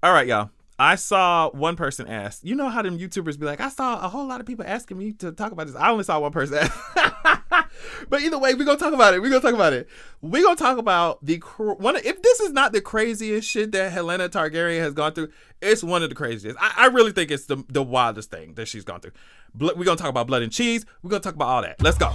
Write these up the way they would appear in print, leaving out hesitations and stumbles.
All right, y'all. I saw one person ask, you know how them YouTubers be like, I saw a whole lot of people asking me to talk about this. I only saw one person ask. But either way, we're going to talk about it. We're going to talk about if this is not the craziest shit that Helaena Targaryen has gone through, it's one of the craziest. I really think it's the wildest thing that she's gone through. We're going to talk about blood and cheese. We're going to talk about all that. Let's go.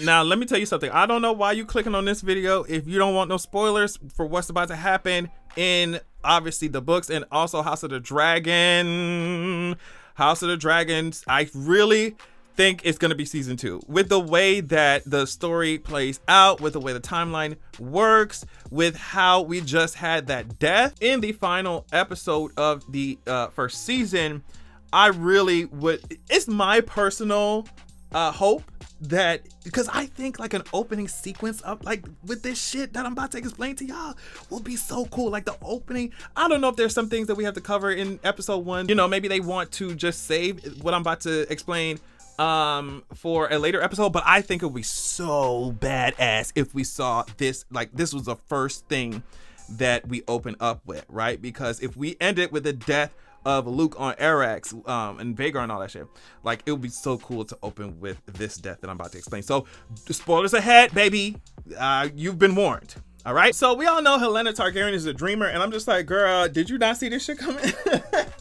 Now, let me tell you something. I don't know why you clicking on this video if you don't want no spoilers for what's about to happen in, obviously, the books and also House of the Dragon. House of the Dragons. I really think it's going to be season 2. With the way that the story plays out, with the way the timeline works, with how we just had that death in the final episode of the first season, I really would, it's my personal hope that, because I think like an opening sequence up like with this shit that I'm about to explain to y'all will be so cool. Like the opening, I don't know if there's some things that we have to cover in episode 1, you know, maybe they want to just save what I'm about to explain for a later episode, but I think it would be so badass if we saw this, like this was the first thing that we open up with, right? Because if we end it with the death of Luke on Arax and Vhagar and all that shit, like it would be so cool to open with this death that I'm about to explain. So spoilers ahead, baby. You've been warned. All right, so we all know Helaena Targaryen is a dreamer, and I'm just like, girl, did you not see this shit coming?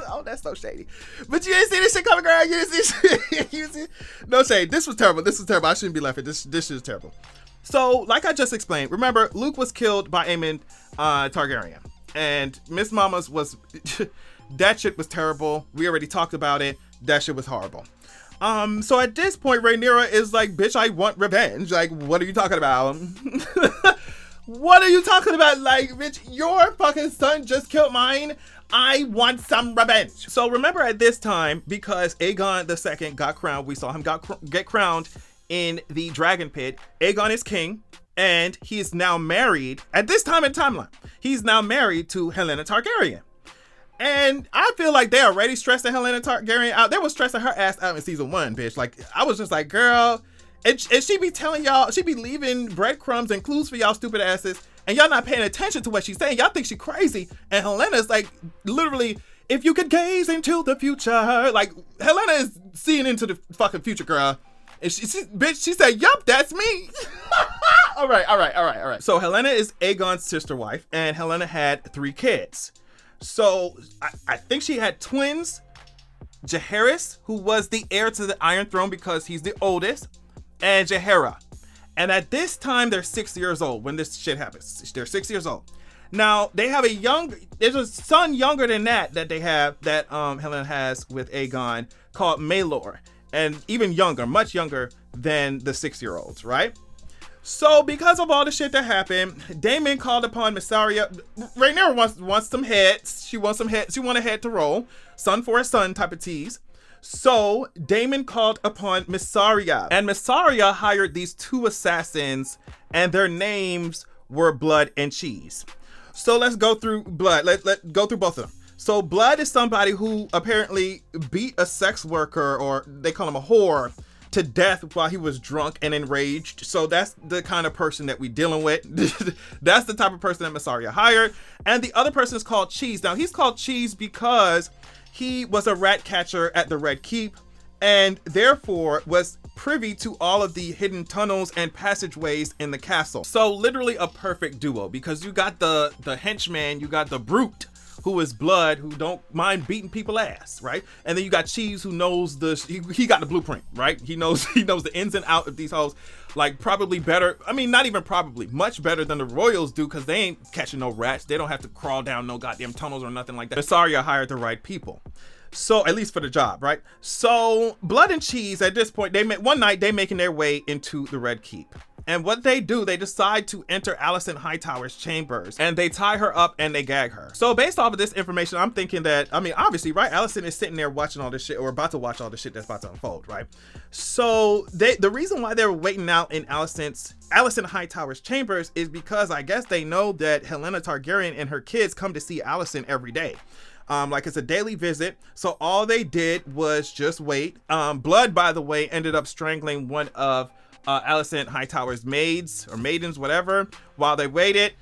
Oh, that's so shady. But you didn't see this shit coming, girl. You didn't see shit. No shade. This was terrible. I shouldn't be laughing. This shit is terrible. So, like I just explained, remember, Luke was killed by Aemon Targaryen, and Miss Mama's was... That shit was terrible. We already talked about it. That shit was horrible. So at this point, Rhaenyra is like, bitch, I want revenge. Like, what are you talking about? What are you talking about? Like, bitch, your fucking son just killed mine. I want some revenge. So remember at this time, because Aegon II got crowned, we saw him get crowned in the Dragon Pit. Aegon is king, and he is now married. At this time in timeline, he's now married to Helaena Targaryen. And I feel like they already stressing Helaena Targaryen out. They were stressing her ass out in season 1, bitch. Like, I was just like, girl, and she be telling y'all, she be leaving breadcrumbs and clues for y'all stupid asses, and y'all not paying attention to what she's saying. Y'all think she crazy. And Helena's like, literally, if you could gaze into the future, like, Helaena is seeing into the fucking future, girl. And she said, yup, that's me. All right. So Helaena is Aegon's sister wife, and Helaena had 3 kids. So I think she had twins, Jaehaerys, who was the heir to the Iron Throne because he's the oldest, and Jaehaerys. And at this time, they're 6 years old when this shit happens. They're 6 years old. Now, they have there's a son younger than that they have, that Helaena has with Aegon, called Maelor. And even younger, much younger than the 6-year-olds, right? So, because of all the shit that happened, Daemon called upon Mysaria. Rhaenyra wants some heads. She wants some heads. She want a head to roll. Son for a son type of tease. So, Daemon called upon Mysaria. And Mysaria hired these 2 assassins, and their names were Blood and Cheese. So, let's go through Blood. Let's go through both of them. So, Blood is somebody who apparently beat a sex worker, or they call him a whore, to death while he was drunk and enraged. So that's the kind of person that we dealing with. That's the type of person that Mysaria hired. And the other person is called Cheese. Now he's called Cheese because he was a rat catcher at the Red Keep, and therefore was privy to all of the hidden tunnels and passageways in the castle. So literally a perfect duo, because you got the henchman, you got the brute, who is Blood, who don't mind beating people ass, right? And then you got Cheese, who knows he got the blueprint, right? He knows the ins and out of these hoes, like probably better. I mean, not even probably, much better than the royals do, because they ain't catching no rats. They don't have to crawl down no goddamn tunnels or nothing like that. Mysaria hired the right people. So at least for the job, right? So Blood and Cheese, at this point, one night they making their way into the Red Keep. And what they do, they decide to enter Alicent Hightower's chambers, and they tie her up and they gag her. So based off of this information, I'm thinking that, I mean, obviously, right? Alicent is sitting there watching all this shit, or about to watch all this shit that's about to unfold, right? So the reason why they were waiting out in Alicent Hightower's chambers is because I guess they know that Helaena Targaryen and her kids come to see Alicent every day. Like it's a daily visit. So all they did was just wait. Blood, by the way, ended up strangling one of Alicent Hightower's maids or maidens, whatever, while they waited.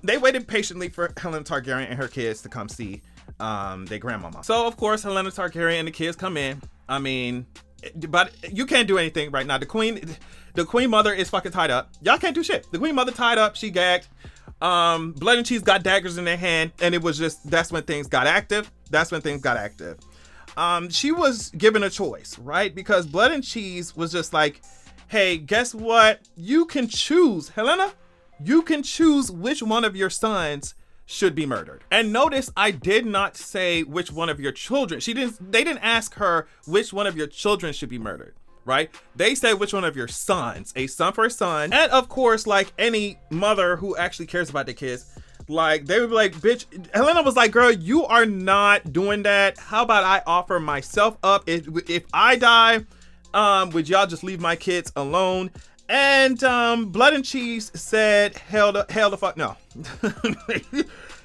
They waited patiently for Helaena Targaryen and her kids to come see their grandmama. So of course, Helaena Targaryen and the kids come in. I mean, but you can't do anything right now. The queen mother is fucking tied up. Y'all can't do shit. The queen mother tied up. She gagged. Blood and Cheese got daggers in their hand, and it was just, that's when things got active. She was given a choice, right? Because Blood and Cheese was just like, hey, guess what? You can choose, Helaena. You can choose which one of your sons should be murdered. And notice I did not say which one of your children. They didn't ask her which one of your children should be murdered, right? They said which one of your sons, a son for a son. And of course, like any mother who actually cares about their kids, like they would be like, bitch, Helaena was like, girl, you are not doing that. How about I offer myself up? If I die, would y'all just leave my kids alone? And Blood and Cheese said, hell the fuck no.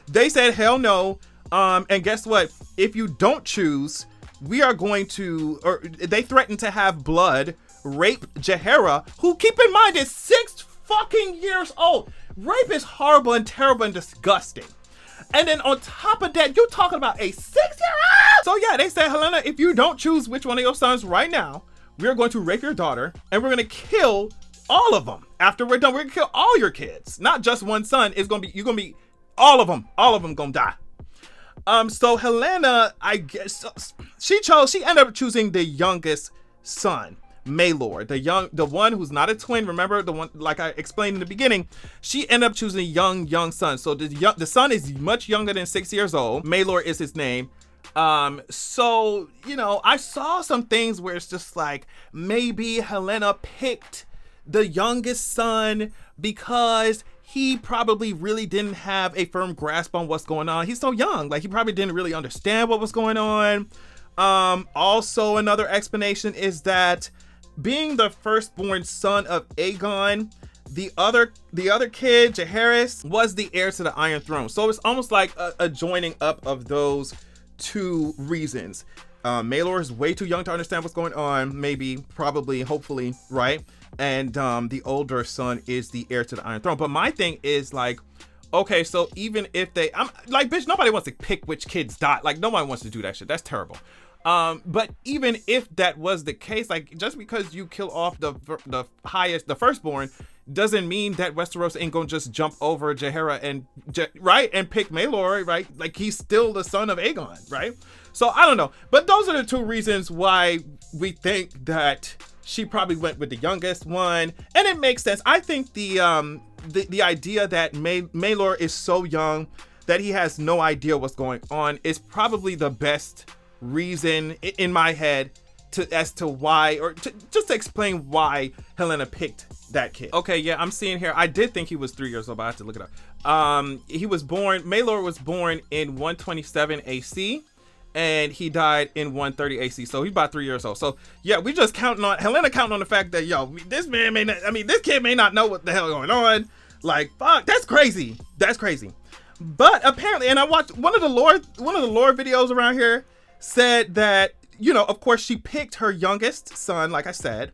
They said hell no. And guess what? If you don't choose, we are going to, or they threatened to have Blood rape Jaehaerys, who, keep in mind, is 6 fucking years old. Rape is horrible and terrible and disgusting. And then on top of that, you're talking about a 6-year-old. So yeah, they said, Helaena, if you don't choose which one of your sons right now, we're going to rape your daughter and we're going to kill all of them. After we're done, we're gonna kill all your kids, not just one son. You're gonna be all of them gonna die. So Helaena, I guess she ended up choosing the youngest son, Maelor, the one who's not a twin. Remember the one, like I explained in the beginning, she ended up choosing young son. So the son is much younger than 6 years old. Maelor is his name. So, you know, I saw some things where it's just like, maybe Helaena picked the youngest son because he probably really didn't have a firm grasp on what's going on. He's so young, like he probably didn't really understand what was going on. Also, another explanation is that being the firstborn son of Aegon, the other kid, Jaehaerys, was the heir to the Iron Throne. So it's almost like a joining up of those two reasons. Maelor is way too young to understand what's going on, maybe, probably, hopefully, right? And the older son is the heir to the Iron Throne. But my thing is like, okay, so even if I'm like, bitch, nobody wants to pick which kids die. Like, nobody wants to do that shit. That's terrible. But even if that was the case, like, just because you kill off the firstborn, doesn't mean that Westeros ain't gonna just jump over Jaehaerys and pick Maelor, right? Like, he's still the son of Aegon, right? So I don't know, but those are the two reasons why we think that she probably went with the youngest one, and it makes sense. I think the idea that Maelor is so young that he has no idea what's going on is probably the best reason in my head as to why, or just to explain why Helaena picked that kid. Okay, yeah, I'm seeing here. I did think he was 3 years old, but I have to look it up. Maelor was born in 127 AC. And he died in 130 AC, so he's about 3 years old. So yeah, we just Helaena counting on the fact that, yo, this kid may not know what the hell going on. Like, fuck, that's crazy. But apparently, and I watched one of the lore videos around here said that, you know, of course she picked her youngest son, like I said,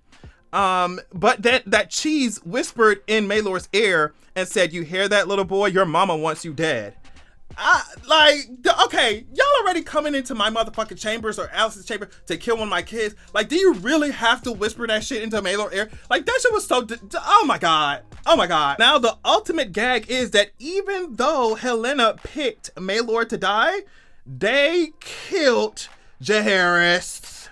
but that Cheese whispered in Maelor's ear and said, "You hear that, little boy? Your mama wants you dead." Okay, y'all already coming into my motherfucking chambers or Alice's chamber to kill one of my kids. Like, do you really have to whisper that shit into Maelor's ear? Like, that shit was so, oh my god. Now, the ultimate gag is that even though Helaena picked Maelor to die, they killed Jaehaerys.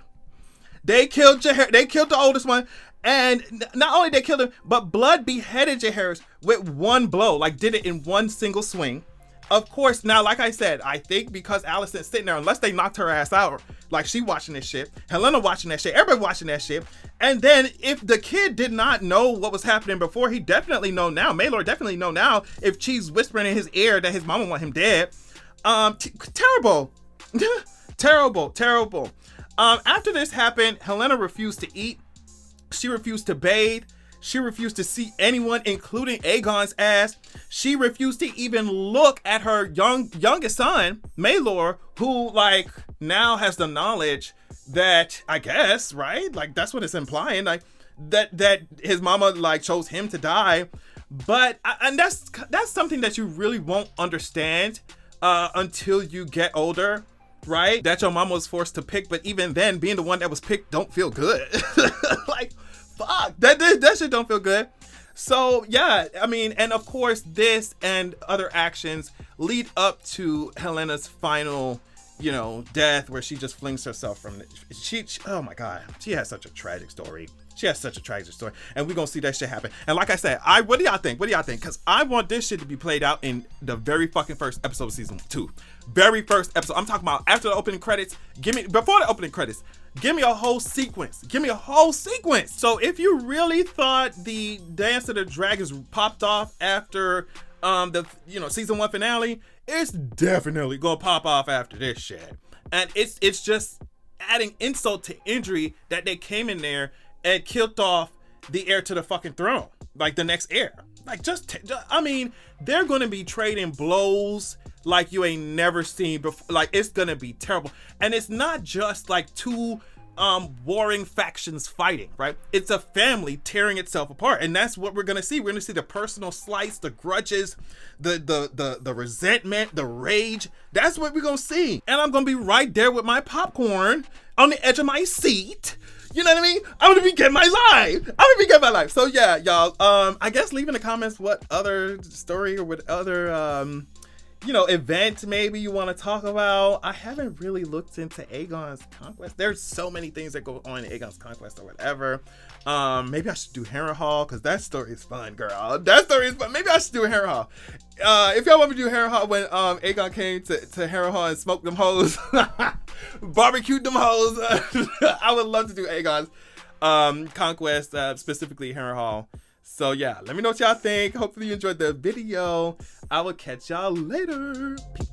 They killed the oldest one. And not only they killed him, but Blood beheaded Jaehaerys with one blow. Like, did it in one single swing. Of course, now, like I said, I think because Alicent's sitting there, unless they knocked her ass out, like she watching this shit, Helaena watching that shit, everybody watching that shit. And then if the kid did not know what was happening before, he definitely know now. Maelor definitely know now if Cheese whispering in his ear that his mama want him dead. Terrible. Terrible. After this happened, Helaena refused to eat. She refused to bathe. She refused to see anyone, including Aegon's ass. She refused to even look at her youngest son, Maelor, who, like, now has the knowledge that, I guess, right? Like, that's what it's implying. Like, that his mama like chose him to die. But and that's something that you really won't understand until you get older, right? That your mama was forced to pick, but even then, being the one that was picked don't feel good. Like, fuck, that shit don't feel good. So yeah, I mean, and of course, this and other actions lead up to Helena's final, you know, death, where she just flings herself from she oh my god, she has such a tragic story. She has such a tragic story, and we're gonna see that shit happen. And like I said, what do y'all think? Because I want this shit to be played out in the very fucking first episode of season 2. Very first episode. I'm talking about after the opening credits. Before the opening credits, give me a whole sequence. So if you really thought the Dance of the Dragons popped off after the season 1 finale, it's definitely gonna pop off after this shit. And it's just adding insult to injury that they came in there and killed off the heir to the fucking throne, like the next heir. Like I mean, they're gonna be trading blows like you ain't never seen before. Like, it's gonna be terrible. And it's not just like two warring factions fighting, right? It's a family tearing itself apart, and that's what we're gonna see. We're gonna see the personal slice, the grudges, the resentment, the rage. That's what we're gonna see. And I'm gonna be right there with my popcorn on the edge of my seat. You know what I mean? I'm gonna be getting my life. So yeah, y'all. I guess leave in the comments what other story or what other event maybe you want to talk about. I haven't really looked into Aegon's conquest. There's so many things that go on in Aegon's conquest or whatever. Maybe I should do Harrenhal, because that story is fun, girl. That story is fun. Maybe I should do Harrenhal. If y'all want me to do Harrenhal when Aegon came to Harrenhal and smoked them hoes, barbecued them hoes, I would love to do Aegon's conquest, specifically Harrenhal. So yeah, let me know what y'all think. Hopefully you enjoyed the video. I will catch y'all later. Peace.